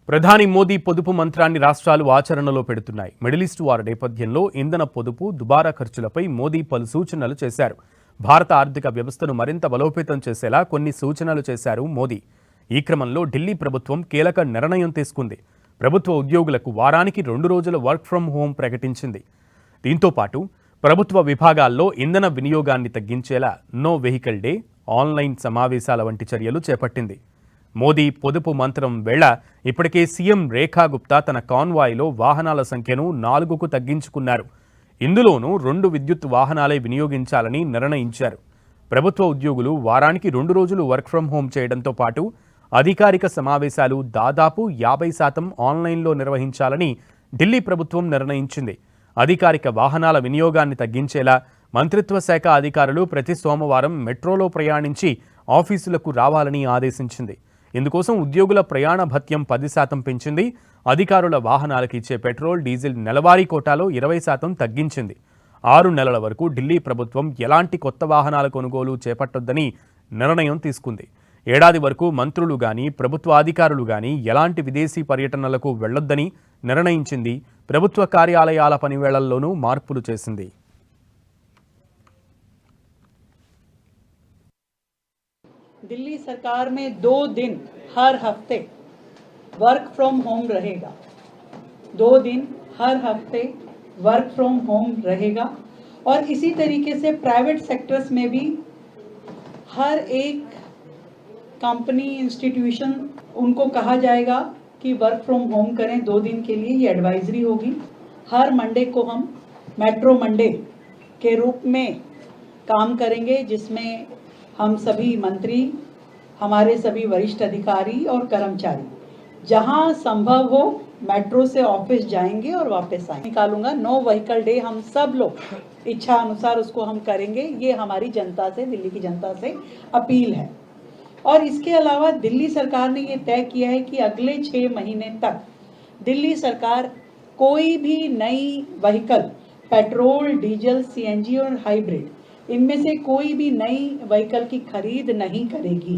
ప్రధాని మోదీ పొదుపు మంత్రాన్ని రాష్ట్రాలు ఆచరణలో పెడుతున్నాయి. మిడిల్ ఈస్ట్ వార్ నేపథ్యంలో ఇంధన పొదుపు, దుబారా ఖర్చులపై మోదీ పలు సూచనలు చేశారు. భారత ఆర్థిక వ్యవస్థను మరింత బలోపేతం చేసేలా కొన్ని సూచనలు చేశారు మోదీ. ఈ క్రమంలో ఢిల్లీ ప్రభుత్వం కీలక నిర్ణయం తీసుకుంది. ప్రభుత్వ ఉద్యోగులకు వారానికి 2 రోజుల వర్క్ ఫ్రం హోం ప్రకటించింది. దీంతో పాటు ప్రభుత్వ విభాగాల్లో ఇంధన వినియోగాన్ని తగ్గించేలా నో వెహికల్ డే, ఆన్లైన్ సమావేశాల వంటి చర్యలు చేపట్టింది. మోదీ పొదుపు మంత్రం వేళ ఇప్పటికే సీఎం రేఖా గుప్తా తన కాన్వాయ్లో వాహనాల సంఖ్యను 4కు తగ్గించుకున్నారు. ఇందులోనూ 2 విద్యుత్ వాహనాలే వినియోగించాలని నిర్ణయించారు. ప్రభుత్వ ఉద్యోగులు వారానికి 2 రోజులు వర్క్ ఫ్రం హోం చేయడంతో పాటు అధికారిక సమావేశాలు దాదాపు 50% ఆన్లైన్లో నిర్వహించాలని ఢిల్లీ ప్రభుత్వం నిర్ణయించింది. అధికారిక వాహనాల వినియోగాన్ని తగ్గించేలా మంత్రిత్వ శాఖ అధికారులు ప్రతి సోమవారం మెట్రోలో ప్రయాణించి ఆఫీసులకు రావాలని ఆదేశించింది. ఇందుకోసం ఉద్యోగుల ప్రయాణ భత్యం 10% పెంచింది. అధికారుల వాహనాలకు ఇచ్చే పెట్రోల్, డీజిల్ నెలవారీ కోటాలో 20% తగ్గించింది. 6 నెలల వరకు ఢిల్లీ ప్రభుత్వం ఎలాంటి కొత్త వాహనాల కొనుగోలు చేపట్టొద్దని నిర్ణయం తీసుకుంది. ఏడాది వరకు మంత్రులు గాని, ప్రభుత్వ అధికారులు గాని ఎలాంటి విదేశీ పర్యటనలకు వెళ్లొద్దని నిర్ణయించింది. ప్రభుత్వ కార్యాలయాల పనివేళల్లోనూ మార్పులు చేసింది. दिल्ली सरकार में 2 दिन हर हफ्ते वर्क फ्रॉम होम रहेगा। 2 दिन हर हफ्ते वर्क फ्रॉम होम रहेगा और इसी तरीके से प्राइवेट सेक्टर्स में भी हर एक कंपनी, इंस्टीट्यूशन उनको कहा जाएगा कि वर्क फ्रॉम होम करें 2 दिन के लिए। ये एडवाइजरी होगी। हर मंडे को हम मेट्रो मंडे के रूप में काम करेंगे, जिसमें हम सभी मंत्री, हमारे सभी वरिष्ठ अधिकारी और कर्मचारी जहां संभव हो मेट्रो से ऑफिस जाएंगे और वापस आएंगे। निकालूंगा नो व्हीकल डे, हम सब लोग इच्छा अनुसार उसको हम करेंगे। ये हमारी जनता से, दिल्ली की जनता से अपील है। और इसके अलावा दिल्ली सरकार ने ये तय किया है कि अगले 6 महीने तक दिल्ली सरकार कोई भी नई व्हीकल, पेट्रोल, डीजल, सीएनजी और हाइब्रिड, इनमें से कोई भी नई व्हीकल की खरीद नहीं करेगी।